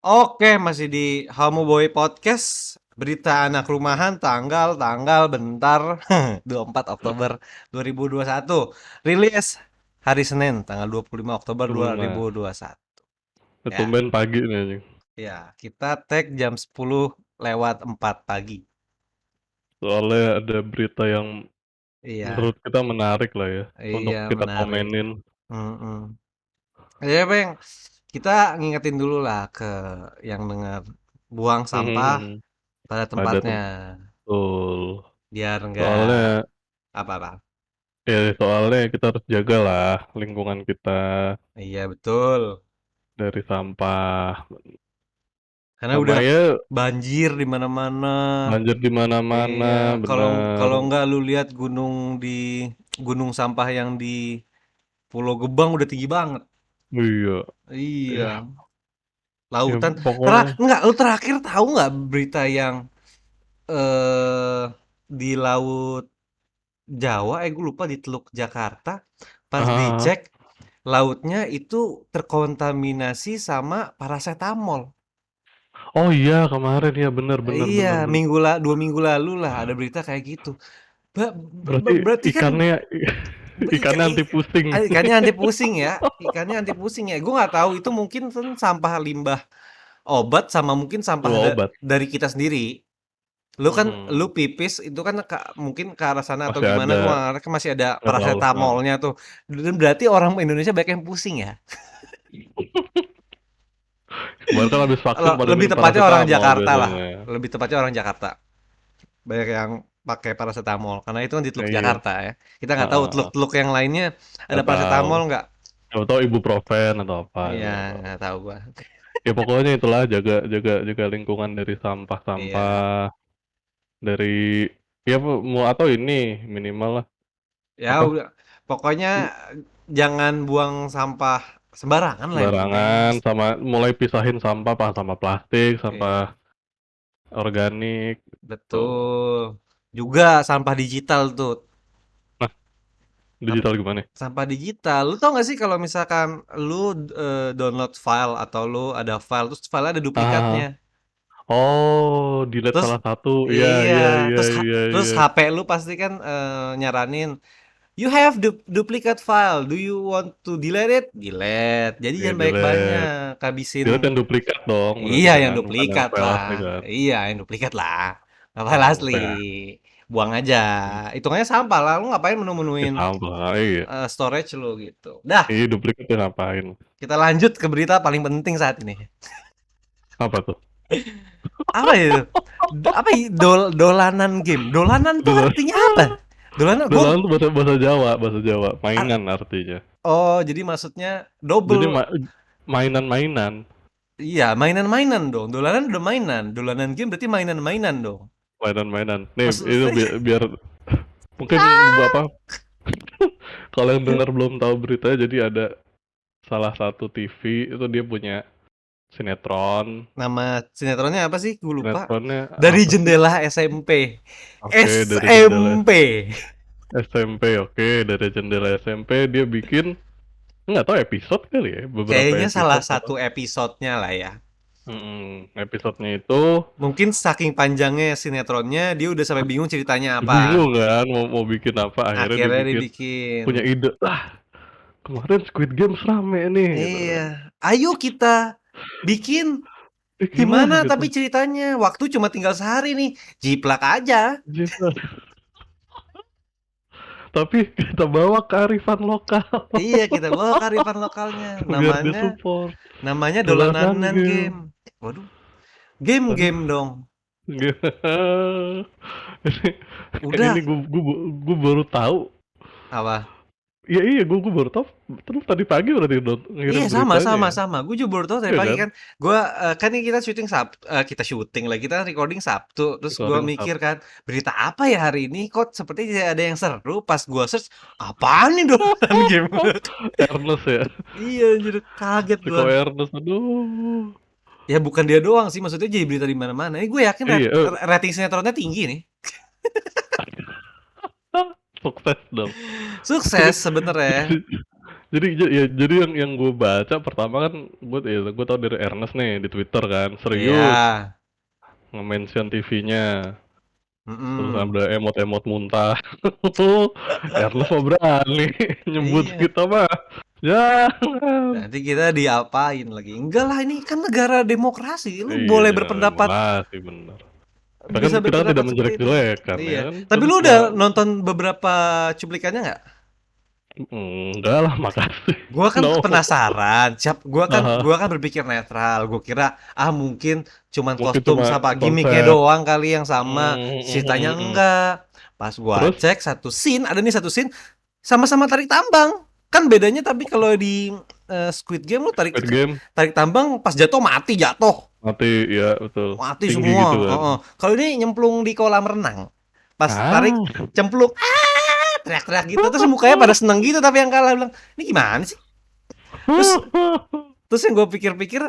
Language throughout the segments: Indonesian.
Oke, masih di Hamu Boy Podcast. Berita anak rumahan tanggal bentar 24 Oktober 2021. Rilis hari Senin tanggal 25 Oktober 25. 2021. Ya, Tumben pagi nih anjing. ya, kita tag jam 10 lewat 4 pagi. Soalnya ada berita yang Iya, menurut kita menarik lah ya untuk iya kita menarik. komenin. Mm-mm. Ya, Bang. Kita ngingetin dulu lah ke yang dengar buang sampah pada Ada tempatnya betul. biar nggak Soalnya apa-apa. soalnya kita harus jaga lah lingkungan kita Iya betul. dari sampah. Karena Sama udah ya banjir di mana-mana. banjir di mana-mana, Iya, kalau benar. kalau nggak lu lihat gunung sampah yang di Pulau Gebang udah tinggi banget. Iya. Ya, Iya, ya lautan. pokoknya. Nggak, lu terakhir tahu nggak berita yang eh di laut Jawa, gue lupa di Teluk Jakarta, pas Ah, dicek lautnya itu terkontaminasi sama paracetamol. oh iya kemarin ya benar benar Iya, benar benar. 2 minggu lalu lah ada berita kayak gitu. Berarti Berarti kan ikannya ika- ikannya anti i- pusing. ikannya anti pusing ya, ikannya anti pusing ya. Gue nggak tahu itu mungkin kan sampah limbah obat sama mungkin sampah Dua obat. dari kita sendiri. Lu Mhm. pipis itu kan mungkin ke arah sana atau Masih gimana? ada, Gue nggak ngerti, masih ada nggak tahu. Heeh. paracetamolnya tuh. Dan berarti orang Indonesia banyak yang pusing ya. Kemarin kan habis vaksin pada Lebih minum tepatnya orang paracetamol Jakarta lah. biasanya. Lebih tepatnya orang Jakarta. Banyak yang pakai paracetamol karena itu kan di Teluk Iya, Jakarta ya. Kita nggak tahu heeh heeh. teluk-teluk yang lainnya ada Nggak tahu. paracetamol nggak? Siapa tahu ibuprofen atau apa, Iya, nggak tahu. nggak tahu gua. Ya pokoknya itulah jaga jaga jaga lingkungan dari Iya. sampah-sampah, dari ya mau atau ini minimal lah Ya apa udah. Pokoknya jangan buang sampah sembarangan lah yang penting. sembarangan sama mulai pisahin sampah sampah plastik, Iya, sampah organik gitu. betul. Juga sampah digital tuh. Nah, Sam- digital gimana? Sampah digital. Lu tau gak sih kalau misalkan lu download file atau lu ada file terus file ada Ah, duplikatnya. oh, delete Terus salah satu. Iya, iya, iya, iya, iya, terus iya. HP lu pasti kan nyaranin you have duplicate file. Do you want to delete it? Delete. Jadi Iya, jangan delete. banyak-banyak. Habisin. Delete yang duplikat dong, Iya, berarti yang kan, bukan yang duplikat file lah. asli kan. Iya, yang duplikat lah. Nggak file Oh, asli. fair. Buang aja. Hitungannya sampah lah. Lu ngapain Ya menu-menuin sampah, iya. storage lu gitu. Dah, Iya, duplikat ya ngapain? kita lanjut ke berita paling penting saat ini. Apa tuh? Apa itu? Apa dolanan game? Dolanan tuh Dolan, artinya apa? Dolanan gue. dolan tuh bahasa bahasa Jawa, bahasa Jawa. Mainan artinya. Oh, jadi maksudnya Jadi double. mainan-mainan. Iya, mainan-mainan dong. Dolanan udah mainan. Dolanan game berarti mainan-mainan dong. Mainan-mainan. Nih, itu Maksudnya biar mungkin Bapak kalau yang dengar belum tahu berita, jadi ada salah satu TV itu dia punya sinetron. nama sinetronnya apa sih? Gue lupa. Sinetronnya Dari apa sih? jendela SMP. Oke, dari jendela SMP. SMP, oke, dari jendela SMP dia bikin nggak tahu episode kali ya, beberapa Kayaknya salah episode apa. satu episodenya lah ya. Episodenya itu Mungkin saking panjangnya sinetronnya, dia udah sampai bingung ceritanya apa. bingung kan mau bikin apa, akhirnya Akhirnya dibikin dibikin. punya ide. Kemarin Squid Games rame nih gitu Iya. kan. Ayo kita bikin Bikin lah gimana gitu. tapi ceritanya? Waktu cuma tinggal sehari nih. Jiplak aja. Gitu. Tapi kita bawa kearifan lokal Iya, kita bawa kearifan lokalnya. biar Namanya disupport. namanya Dolanan dolanan game. game. Waduh, Aduh, game-game dong. ini Udah gue baru tahu. apa? Iya iya gue baru tahu. Terus tadi pagi berarti ngirim Iya sama beritanya sama ya. sama. Gue juga baru tahu tadi Iya pagi kan? kan. Gua kan ini kita syuting kita syuting lagi kita recording Sabtu. Terus gua Recording mikir Sabtu. kan berita apa ya hari ini? Kok seperti tidak ada yang seru. Pas gua search apaan nih dolanan game? Ernest ya. Iya anjir kaget Rico gua. Ernest aduh. Ya bukan dia doang sih, maksudnya jadi berita di mana-mana. Gue yakin Iya, rating sinetronnya tinggi nih. sukses dong. Sukses sebenarnya. Jadi yang gue baca pertama kan gue tau dari Ernest nih di Twitter kan serius Iya. nge-mention TV-nya. Terus Mm-mm. ada emot-emot muntah. Ernest mah berani nyebut Iya. kita mah. Jangan. Nanti kita diapain lagi? Enggak lah, ini kan negara demokrasi. Lu Iya, boleh jangan berpendapat, demokrasi bener. bisa Kita kan tidak berpendapat seperti itu. menjelek-jelekan ya Iya. kan. Tapi Kan lu cuma udah nonton beberapa cuplikannya nggak? enggak lah makasih. Gua kan No. penasaran. Aha. Gua kan berpikir netral. Gua kira mungkin cuman Mungkin kostum cuma sama gimmicknya konsep. doang kali yang sama. Ceritanya Mm. enggak. Pas gua Terus cek satu scene sama-sama tarik tambang. Kan bedanya tapi kalau di Squid Game lu Squid Game tarik tambang pas jatuh jatuh. mati ya betul. Mati Tinggi semua. gitu kan. Heeh. Kalau ini nyemplung di kolam renang. Pas tarik Ah. cemplung teriak-teriak gitu terus mukanya pada seneng gitu tapi yang kalah bilang ini gimana sih terus terus yang gue pikir-pikir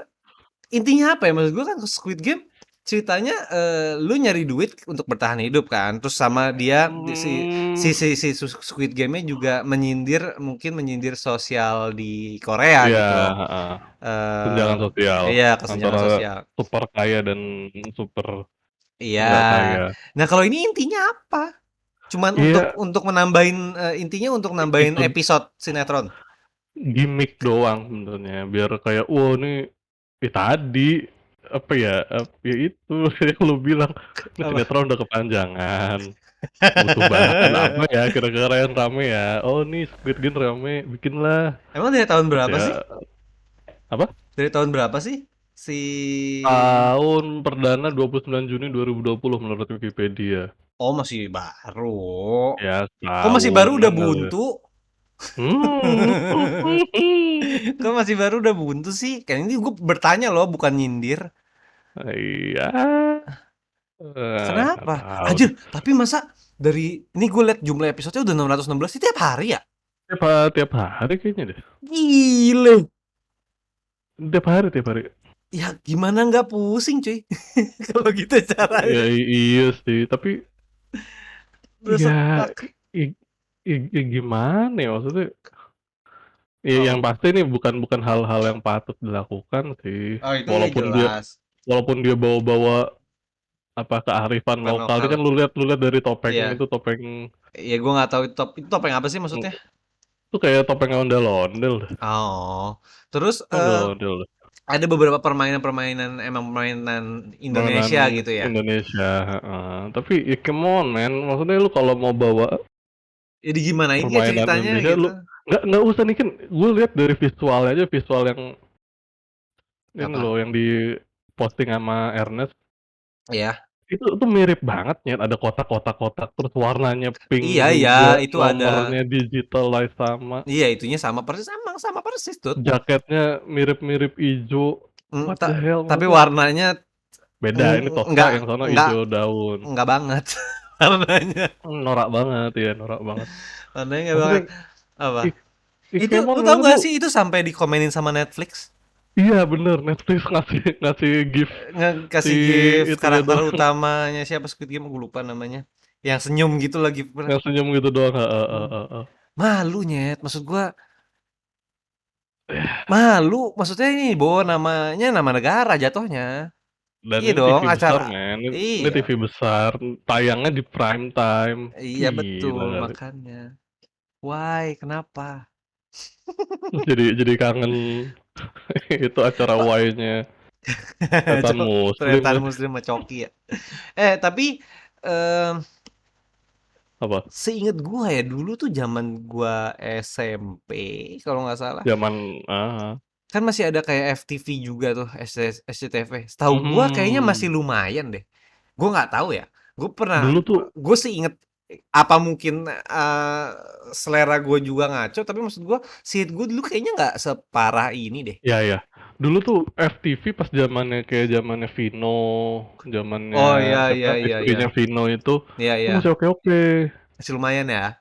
intinya apa ya maksud gue kan Squid Game ceritanya lu nyari duit untuk bertahan hidup kan terus sama dia Squid Game-nya juga mungkin menyindir sosial di Korea Iya, gitu loh. heeh. Tunjangan sosial Iya kesenjangan antara sosial. super kaya dan super Iya. nggak kaya. Nah kalau ini intinya apa? Cuman Iya, untuk menambahin intinya untuk nambahin itu episode sinetron. gimmick doang sebenarnya biar kayak wow nih tadi apa ya ya itu yang lu bilang ini Apa? sinetron udah kepanjangan butuh bahasan apa ya kira-kira yang rame ya oh nih Squid Game rame bikinlah Emang dari tahun terus berapa ya sih? apa Dari tahun berapa sih? Si tahun perdana 29 Juni 2020 menurut Wikipedia Oh masih baru. ya Kok masih baru udah tahunan lah. buntu? Hmm. Kok masih baru udah buntu sih? Kan ini gue bertanya loh, bukan nyindir. Iya. Nggak Kenapa? tahu Anjir, deh. tapi masa dari ini gue liat jumlah episodenya udah 616 itu tiap hari ya? Tiap hari kayaknya deh. Gile. Tiap hari. Ya gimana nggak pusing cuy? Kalau gitu caranya. Ya iya sih, tapi Udah ya, stuck. i- ya gimana ya maksudnya? Ya yang Apa? pasti ini bukan hal-hal yang patut dilakukan sih. Oh itu ya Walaupun dia jelas. walaupun dia bawa-bawa apa kearifan Bukan lokal, ini lokal. kan lu lihat dari topeng Iya. itu topeng Iya gue nggak tahu itu topeng apa sih maksudnya? itu kayak topeng ondel-ondel dah. Oh. Terus Ondel-ondel. ada beberapa permainan-permainan emang permainan Permainan Indonesia gitu ya. Indonesia, heeh. Tapi ya come on man, maksudnya lu kalau mau bawa Ya digimanain ya permainan ceritanya Indonesia gitu. lu nggak usah nih kan gue lihat dari visualnya aja visual yang ini Apa? loh yang di posting sama Ernest Iya. itu mirip banget ya ada kotak-kotak terus warnanya pink Iya iya juga itu ada. nomornya digitalize sama Iya itunya sama persis tuh. jaketnya mirip-mirip ijo what the hell Tapi maksudnya warnanya beda ini Tosca enggak yang sana enggak ijo daun enggak banget warnanya. norak banget ya norak banget Warnanya enggak maksudnya banget. Apa? Itu Kemon lu tahu maksud nggak lu sih itu sampai dikomenin sama Netflix? iya bener Netflix ngasih ngasih gift si Ngasih gift itunya karakter doang utamanya siapa Squid Game gue lupa namanya. Yang senyum gitu lagi. yang senyum gitu doang Malu nyet, maksud gua malu, maksudnya ini Bo namanya nama negara jatuhnya. dan Iya ini dong TV besar acara men ini iya, TV besar tayangnya di prime time iya gila betul kali makanya. Why? Kenapa? jadi kangen itu acara Pak Y-nya Setan Muslim Tretan kan Muslim sama Coki ya. Tapi em, apa seinget gua ya dulu tuh zaman gua SMP kalau nggak salah zaman kan masih ada kayak FTV juga tuh SCTV. Setahu gua kayaknya masih mhm. lumayan deh. Gue nggak tahu ya. Dulu tuh Gue sih inget apa mungkin selera gue juga ngaco, tapi maksud gue sihit gue dulu kayaknya nggak separah ini deh. ya dulu tuh FTV pas zamannya kayak zamannya Vino zamannya Oh iya siapa iya iya iya istrinya Vino itu iya iya masih oke masih lumayan ya.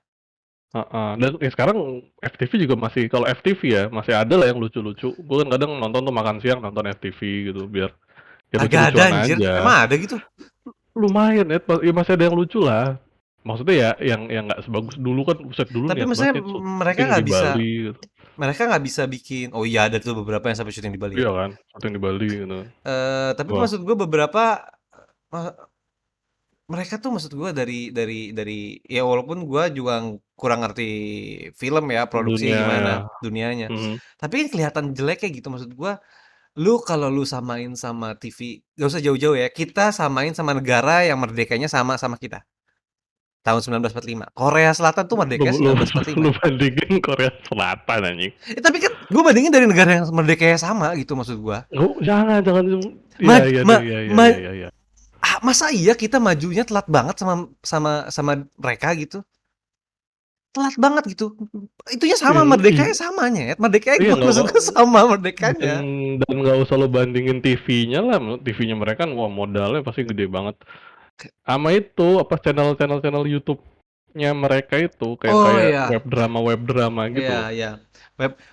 heeh, dan ya sekarang FTV juga masih kalau FTV ya, masih ada lah yang lucu-lucu. Gue kan kadang nonton tuh makan siang nonton FTV gitu biar ya Kagak ada lucu-lucuan anjir. aja. Emang ada gitu? Lumayan ya, ya masih ada yang lucu lah. Maksudnya ya yang nggak sebagus dulu kan, buset dulu Tapi niat maksudnya banget nih mereka syuting di nggak bisa Bali gitu. mereka nggak bisa bikin. Oh iya, ada tuh beberapa yang sampai syuting di Bali Iya ya. kan, syuting di Bali gitu. Tapi Wah, maksud gue beberapa eh, mereka tuh maksud gue dari ya walaupun gue juga kurang ngerti film ya produksinya dunia gimana ya. dunianya, Mhm. tapi kan kelihatan jelek kayak gitu maksud gue. Lu kalau lu samain sama TV, gak usah jauh-jauh ya, kita samain sama negara yang merdekanya sama sama kita tahun 1945. Korea Selatan tuh Lu merdekanya lu 1945. lu bandingin Korea Selatan anjing. Tapi kan gue bandingin dari negara yang merdekanya sama gitu maksud gue. Oh, jangan jangan iya Ma, iya ma, deh, iya iya ma, iya iya iya. masa iya kita majunya telat banget sama sama mereka gitu? Telat banget gitu. Itunya sama, Iya, merdekanya sama nyet. Merdekanya iya gue nggak maksud kok, gue sama dan merdekanya. nggak usah lo bandingin TV-nya lah, TV-nya mereka kan wah modalnya pasti gede banget. Sama itu apa channel YouTube-nya mereka itu kayak Oh kayak iya, web drama gitu iya loh. iya.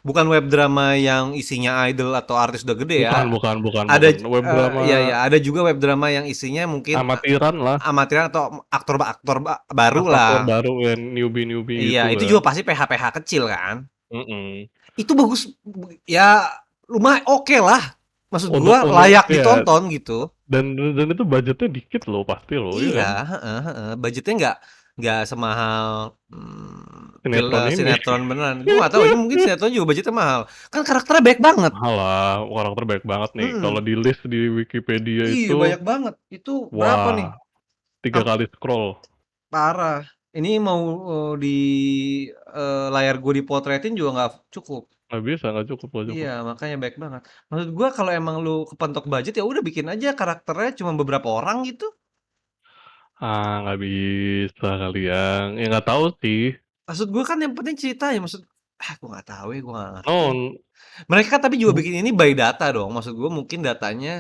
Bukan web drama yang isinya idol atau artis udah gede ya. Bukan bukan bukan Ada bukan web drama iya ya, ada juga web drama yang isinya mungkin amatiran lah, amatiran atau aktor-aktor baru aktor-aktor lah. baru yang newbie-newbie Iya, gitu itu kan. juga pasti PH-PH kecil kan. Mhm. Itu bagus ya lumayan oke lah. Maksud gua Untuk layak ya, ditonton gitu. dan itu budgetnya dikit loh pasti loh, iya Iya, kan? heeh heeh. Budgetnya nggak semahal Sinetron ini. sinetron beneran. Gue nggak tahu ini mungkin sinetron juga budgetnya mahal. Kan karakternya baik banget. Mahal lah, karakter baik banget nih. Kalau Mm-mm. di list di Wikipedia Ih, itu, banyak banget. Itu berapa nih? wah, 3 Ap- kali scroll. Parah. Ini mau di layar gue dipotretin juga nggak cukup. Nggak bisa, nggak cukup, nggak Iya, cukup. makanya baik banget. Maksud gua kalau emang lu kepentok budget ya udah bikin aja karakternya cuma beberapa orang gitu. Ah, nggak bisa kali ya. Ya nggak tahu sih. Maksud gua kan yang penting ceritanya, maksud gua nggak tahu ya, gua nggak ngerti. Oh, Mereka tapi juga bikin ini by data dong. Maksud gua mungkin datanya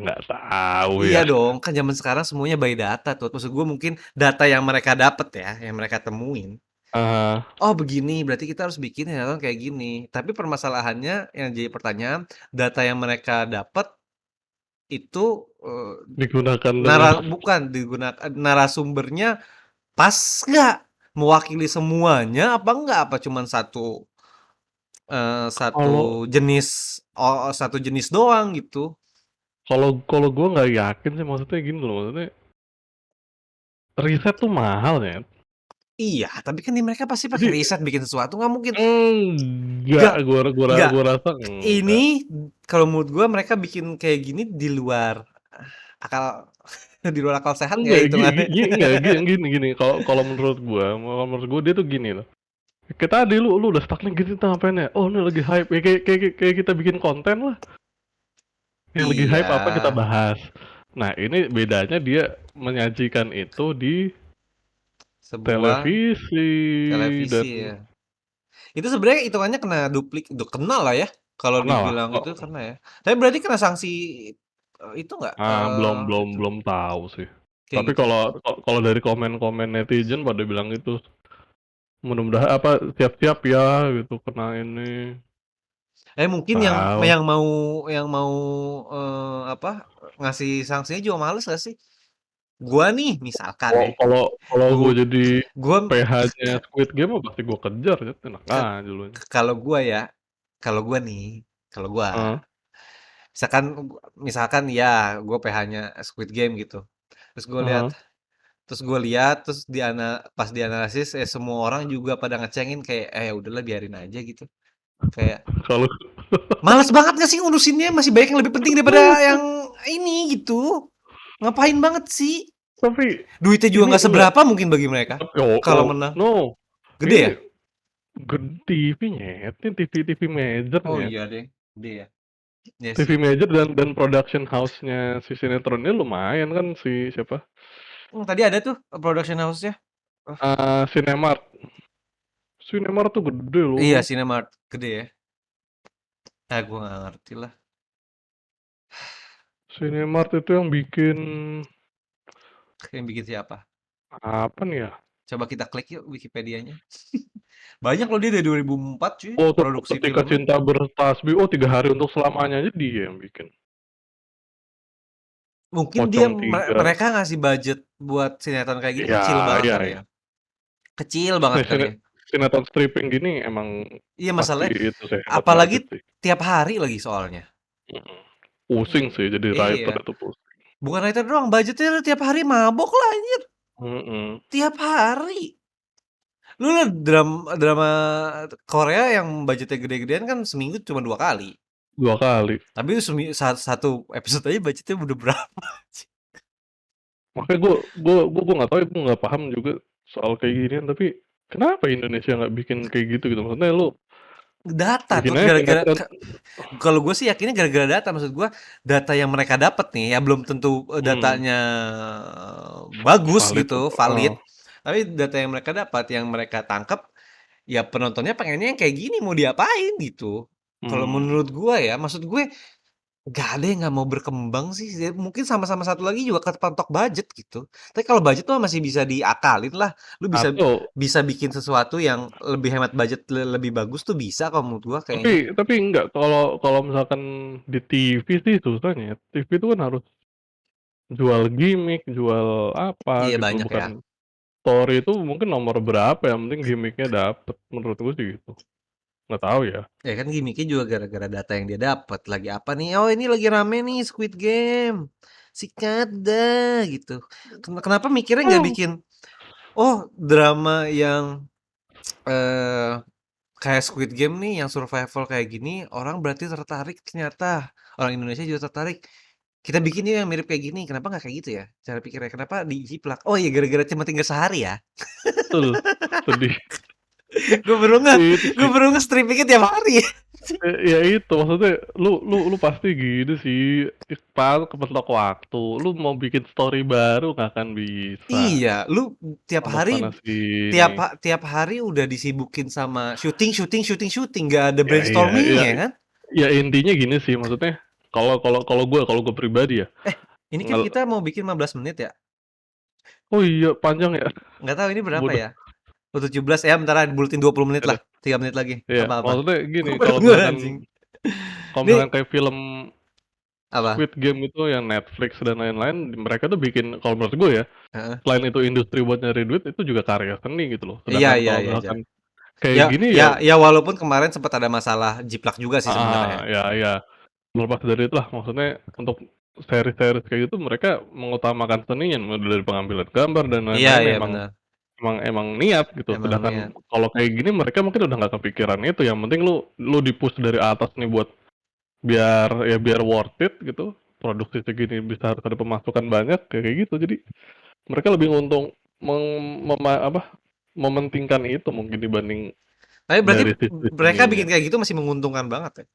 nggak tahu iya ya. dong, kan zaman sekarang semuanya by data tuh. Maksud gua mungkin data yang mereka dapat ya, yang mereka temuin. Ah, Oh begini, berarti kita harus bikin sinetron kayak gini. Tapi permasalahannya yang jadi pertanyaan, data yang mereka dapat itu digunakan dengan bukan digunakan narasumbernya pas nggak? Mewakili semuanya apa enggak? Apa cuman kalau satu jenis doang gitu? kalau kalau gue nggak yakin sih, maksudnya gini loh, maksudnya riset tuh mahal ya. Iya, tapi kan mereka pasti pakai Jadi riset bikin sesuatu, nggak mungkin. enggak, Nggak, nggak. gua rasa Ini enggak. kalau menurut gua mereka bikin kayak gini di luar akal, di luar akal sehat nggak Enggak, ya hitungannya? enggak, gini, kalau kalau menurut gua dia tuh gini loh. Kayak tadi lu udah stuck nih gitu, kita ngapain ya? Oh, ini lagi hype. Ya, kayak kita bikin konten lah. Yang lagi Iya, hype apa kita bahas. Nah, ini bedanya dia menyajikan itu di sebuah televisi dan televisi ya. Itu sebenarnya hitungannya kena udah kena lah ya, kalau kenal lah. dibilang Kok itu kena ya. Tapi berarti kena sanksi, itu nggak, belum belum itu, belum tahu sih. kayak Tapi gitu ya? kalau kalau dari komen-komen netizen pada bilang itu mudah-mudahan apa siap-siap ya gitu kena ini. Mungkin yang Tahu. yang mau yang mau, apa, ngasih sanksinya juga males nggak sih? Gua nih misalkan Kalau ya, kalau kalau gue gua jadi gua PH-nya Squid Game mah pasti gue kejar ya, enak ke aja lu. kalau gua ya, kalau gua nih, kalau gua, Heeh, misalkan misalkan ya gua PH-nya Squid Game gitu, terus gua lihat heeh. Terus pas dianalisis, semua orang juga pada ngecengin kayak, ya udahlah biarin aja gitu. Kayak, Kalau males banget nggak sih ngurusinnya, masih banyak yang lebih penting daripada yang ini gitu. Ngapain banget sih? tapi Duitnya juga ini nggak enggak seberapa mungkin bagi mereka tapi oh, kalau oh menang. no, Gede ini ya? TV nyet, ini TV major Oh nyet. iya deh, gede ya. Iya TV sih. major dan production house-nya si sinetron ini lumayan kan si siapa? Tadi ada tuh production house-nya. Oh, Cinemark. Cinemark tuh gede iya loh. Cinemark, gede ya. Gua nggak ngerti lah. Cinemark itu yang bikin Yang bikin siapa? apa nih ya? Coba kita klik yuk Wikipedianya. Banyak loh dia dari 2004 cuy, Oh, produksi ketika filmnya. cinta bertasbih. Oh, 3 hari untuk selamanya aja dia yang bikin. Mungkin Pocong 3. mereka ngasih budget buat sinetron kayak gini Iya, kecil banget iya, kali iya. ya. Kecil banget Nih, kali ya. sinetron stripping gini emang Iya pasti masalahnya, itu sih hemat apalagi budget sih. tiap hari lagi soalnya. Mhm. Pusing sih jadi writer Iya, itu pusing. bukan writer doang, budgetnya tiap hari mabok lah anjir, Mhm. tiap hari. Lu liat drama Korea yang budgetnya gede-gedean kan seminggu cuma 2 kali. 2 kali. Tapi itu satu episode aja budgetnya udah berapa sih? Makanya gue nggak tahu ya, gue nggak paham juga soal kayak ginian, tapi kenapa Indonesia nggak bikin kayak gitu gitu? Maksudnya lu Data bikin tuh aja gara-gara sinetron. kalau gue sih yakinnya gara-gara data, maksud gue data yang mereka dapat nih ya belum tentu Hmm, datanya bagus valid gitu, atau valid. Tapi data yang mereka dapat, yang mereka tangkap, ya penontonnya pengennya yang kayak gini mau diapain gitu. Kalau hmm. menurut gue ya, maksud gue nggak ada yang nggak mau berkembang sih. Ya, mungkin sama-sama satu lagi juga kepatok budget gitu. Tapi kalau budget tuh masih bisa diakalin lah. Lu bisa Atau bisa bikin sesuatu yang lebih hemat budget, lebih bagus tuh bisa kalau menurut gua kayaknya. tapi enggak, kalau kalau misalkan di TV sih susahnya. TV itu kan harus jual gimmick, jual apa Iya gitu, banyak ya. bukan story itu mungkin nomor berapa, yang penting gimmicknya dapet. Menurut gue sih gitu. Nggak tahu ya. Ya kan gimmicknya juga gara-gara data yang dia dapat. Lagi apa nih? Oh ini lagi rame nih Squid Game. Sikat dah gitu. Kenapa mikirnya nggak Oh, bikin? Oh drama yang eh kayak Squid Game nih yang survival kayak gini, orang berarti tertarik ternyata. Orang Indonesia juga tertarik. Kita bikin yuk yang mirip kayak gini. Kenapa nggak kayak gitu ya? Cara pikirnya. Kenapa dijiplak? Oh iya gara-gara cuma tinggal sehari ya. betul. Sedih. Gue baru nggak, Itu gue sih. baru nge streamingnya tiap hari. Ya itu maksudnya lu pasti gitu sih, pas kepentok waktu, lu mau bikin story baru nggak akan bisa. Iya, lu tiap Untuk hari, sana sini. tiap hari udah disibukin sama syuting, syuting, syuting, syuting. Nggak ada Ya iya, ya, brainstormingnya kan? ya intinya gini sih maksudnya. Kalau gue pribadi ya, Eh, ini kan ngel kita mau bikin 15 menit ya. oh iya panjang ya. Nggak tahu ini berapa Bodoh. ya. Oh 17 ya, bentar buletin 20 menit Ya lah. udah. 3 menit lagi. Iya, Apa-apa. maksudnya gini, Gue baru nggak anjing. kalau Nih, misalkan kayak film apa? Squid Game itu yang Netflix dan lain-lain, mereka tuh bikin, kalau menurut gue ya, Heeh. selain itu industri buat nyari duit, itu juga karya seni gitu loh. Iya, Sedangkan iya, kalau iya, Jar. misalkan kayak Ya, gini ya, ya, ya walaupun kemarin sempat ada masalah jiplak juga sih sebenarnya. ya, ya, lepas dari itu lah, maksudnya untuk seri-seri kayak gitu mereka mengutamakan seninya, mulai dari pengambilan gambar dan Iya, lain-lain, iya emang benar. emang emang niat gitu. Emang Sedangkan niat. kalau kayak gini mereka mungkin udah nggak kepikiran itu. Yang penting lu di-push dari atas nih buat biar worth it gitu. Produksi segini bisa harus ada pemasukan banyak kayak gitu. Jadi mereka lebih untung mementingkan itu mungkin dibanding Tapi berarti dari sisi mereka seninya. bikin kayak gitu masih menguntungkan banget ya.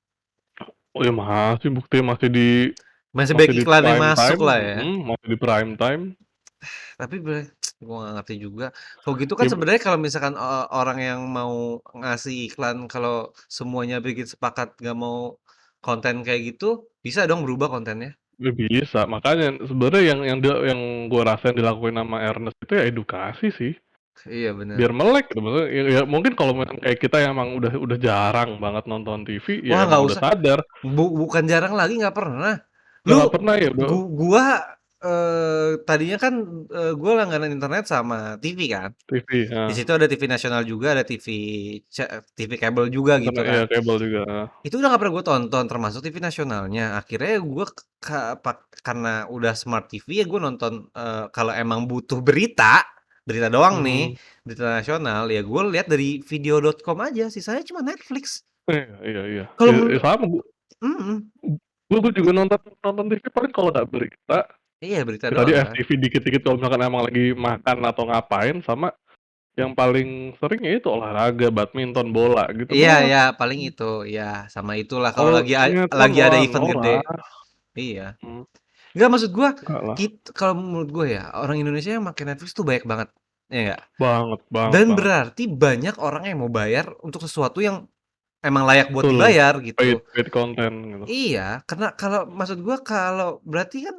Oh ya masih, bukti Masih masih banyak di iklan yang prime masuk time, lah ya. masih di prime time. Tapi gue gak ngerti juga. Kalau gitu kan Ya, sebenarnya kalau misalkan orang yang mau ngasih iklan kalau semuanya bikin sepakat gak mau konten kayak gitu, bisa dong berubah kontennya. ya bisa. Makanya sebenarnya yang gua rasain dilakuin sama Ernest itu ya edukasi sih. Iya bener. Biar melek gitu, maksudnya ya mungkin kalau misalkan kayak kita yang emang udah jarang banget nonton TV, Wah ya nggak emang udah usah. sadar. Bukan jarang lagi nggak pernah. Udah Lu nggak pernah ya udah. gua tadinya kan gua langganan internet sama TV kan. TV, Di heeh, situ ada TV nasional juga, ada TV kabel juga gitu internet ya kan. kabel juga, heeh. Itu udah nggak pernah gue tonton, termasuk TV nasionalnya. Akhirnya gue karena udah smart TV ya gue nonton kalau emang butuh berita, berita doang nih, Mhm. berita nasional ya gue lihat dari video.com aja. Sisanya cuma Netflix. Iya, iya, iya. Kalau Ya sama mm-mm. gua juga nonton nonton TV paling kalau ada berita, Iya berita ya tadi doang kan. FTV dikit-dikit kalau misalkan emang lagi makan atau ngapain, sama yang paling sering ya itu olahraga, badminton, bola gitu Iya doang. ya paling itu ya sama itulah kalau Kalau lagi sinetron lagi ada wah event gede. norak. Iya. Mhm, Enggak maksud gua enggak lah. kalau menurut gue ya orang Indonesia yang pakai Netflix tuh banyak banget. Ya nggak? Banget banget Dan banget. berarti banyak orang yang mau bayar untuk sesuatu yang emang layak buat Betul, dibayar paid gitu. paid content gitu. Iya, karena kalau maksud gua kalau berarti kan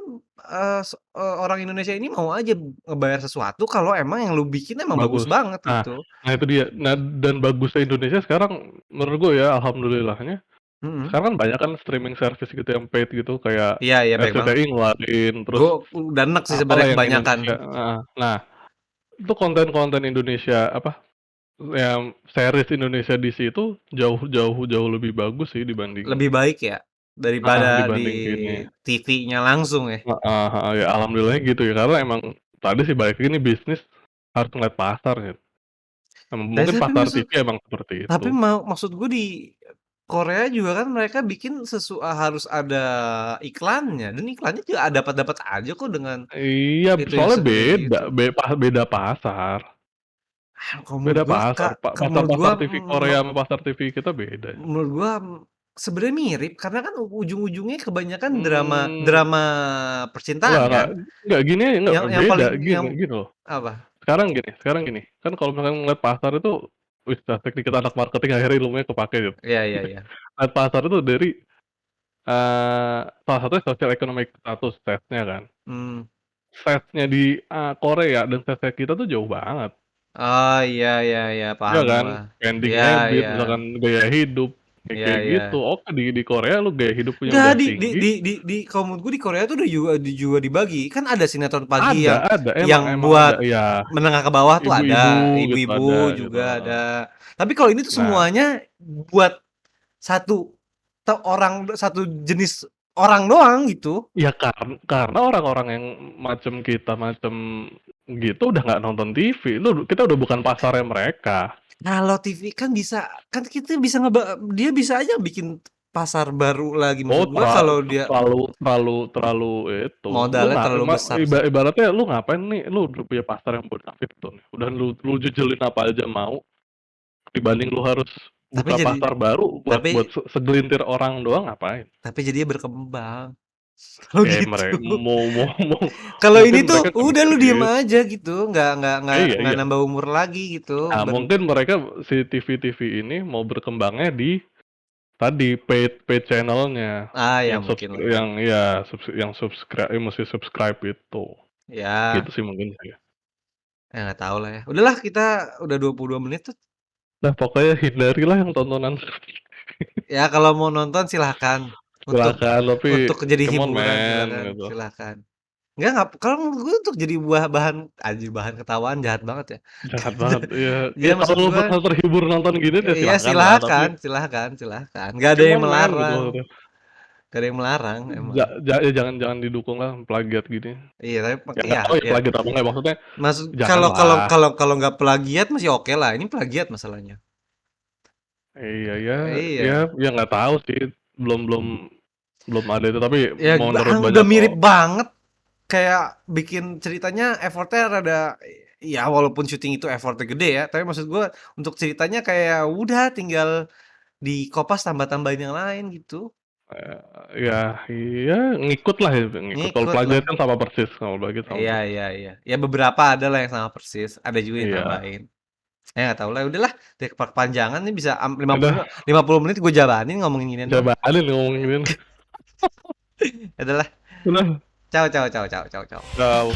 orang Indonesia ini mau aja ngebayar sesuatu kalau emang yang lu bikin emang bagus Bagus. banget Nah gitu. nah itu dia. Nah dan bagusnya Indonesia sekarang menurut gue ya, alhamdulillahnya, Mhm. sekarang kan banyak kan streaming service gitu yang paid gitu, kayak Iya iya banyak banget. RCTI ngeluarin, terus Gua udah enek sih apalah sebenarnya yang kebanyakan. Indonesia, heeh. Nah, itu konten-konten Indonesia apa, series Indonesia DC itu jauh jauh jauh lebih bagus sih dibanding Lebih baik ya daripada di dibanding ini. TV-nya langsung ya. Heeh heeh, ya alhamdulillahnya gitu ya, karena emang tadi sih balik lagi nih bisnis harus ngeliat pasar gitu. Dan Mungkin tapi pasar maksud TV emang seperti tapi itu. maksud gue di Korea juga kan mereka bikin harus ada iklannya dan iklannya juga dapat aja kok dengan Iya, itu yang soalnya segede beda, itu. beda pasar. Kalau Beda pasar, kalau menurut gua pasar TV Korea sama pasar TV kita beda. menurut gua sebenarnya mirip karena kan ujung-ujungnya kebanyakan drama Mmm, drama percintaan kan enggak gini aja, enggak yang beda, paling gini yang gini loh. apa. Sekarang gini, kan kalau misalkan ngeliat pasar itu, wih teknik kita anak marketing akhirnya ilmunya kepake gitu. Iya, iya, iya. Lihat pasar itu dari, salah satunya social economic status stats-nya kan. Hmm. Stats-nya di, Korea dan stats-nya kita tuh jauh banget. Oh, iya, iya, iya, Iya paham kan? gua. Spending Iya, habit, iya, misalkan gaya hidup, kayak iya, kayak iya. gitu. Oke di Korea lu gaya hidupnya Enggak, udah tinggi, kalau menurut gue di Korea tuh udah juga dibagi. Kan ada sinetron pagi ada, yang emang ada, buat iya. menengah ke bawah tuh Ibu-ibu ada, gitu ada ibu-ibu gitu, juga heeh. ada. Tapi kalau ini tuh Nah, semuanya buat satu satu jenis orang doang gitu. ya karena orang-orang yang macam kita, macam gitu udah nggak nonton TV, kita udah bukan pasarnya mereka. Kalau TV kan bisa kan kita bisa dia bisa aja bikin pasar baru lagi Oh, maksud gua kalau dia terlalu itu, lu modalnya nggak terlalu besar sih. ibaratnya lu ngapain nih, lu udah punya pasar yang bonafit tuh, udah lu jejelin apa aja mau, dibanding lu harus Tapi buka jadi pasar baru tapi buat segelintir orang doang ngapain. tapi jadinya berkembang. Kalau Mereka gitu. mau Kalau mungkin ini tuh mereka nggak udah mikir lu diem gitu. aja gitu, Iya nggak iya. nambah umur lagi gitu. Nah, mungkin mereka si TV-TV ini mau berkembangnya di tadi paid channel-nya, Ah ya yang mungkin lah ya. yang ya yang subscribe mesti subscribe itu. Gitu Ya, sih mungkin sih. ya nggak tahu lah ya. Udahlah kita udah 22 menit tuh. Nah, pokoknya hindarilah yang tontonan Ya kalau mau nonton silahkan untuk silakan, tapi jadi come on hiburan man silahkan gitu. silahkan. Nggak kalau menurut gue untuk jadi bahan anjir bahan ketawaan jahat banget ya. Jahat banget, iya. Ya Ya kalau maksud lu gue bakal terhibur nonton gini ya ya silakan lah, tapi silahkan silahkan silahkan. Nggak ada come yang on man gitu melarang. maksudnya. Nggak ada yang melarang emang. Ya jangan didukung lah plagiat gini. Iya tapi Ya nggak iya tahu ya iya. plagiat apa enggak, maksudnya Maksud kalau kalau janganlah. kalau kalau nggak plagiat masih oke lah. Ini plagiat masalahnya. Iya ya, ya Iya. ya nggak tahu sih, belum belum belum ada itu, tapi Ya menurut udah banyak mirip banget kayak bikin ceritanya effortnya rada ya walaupun syuting itu effortnya gede ya, tapi maksud gua untuk ceritanya kayak udah tinggal dikopas tambah-tambahin yang lain gitu. ya iya ngikut lah ya, ngikut. Kalau Ngikut lah. plagiat kan sama persis, kalau plagiat sama Iya, persis. iya, iya. Ya beberapa ada lah yang sama persis, ada juga yang Iya, nambahin. Ya nggak tahu lah, udahlah dari kepanjangan nih bisa 50 udah 50 menit gue jabanin ngomongin ginian doang. jabanin ngomongin. Ya udahlah. Udah, Ciao, ciao, ciao, ciao, ciao, ciao. udah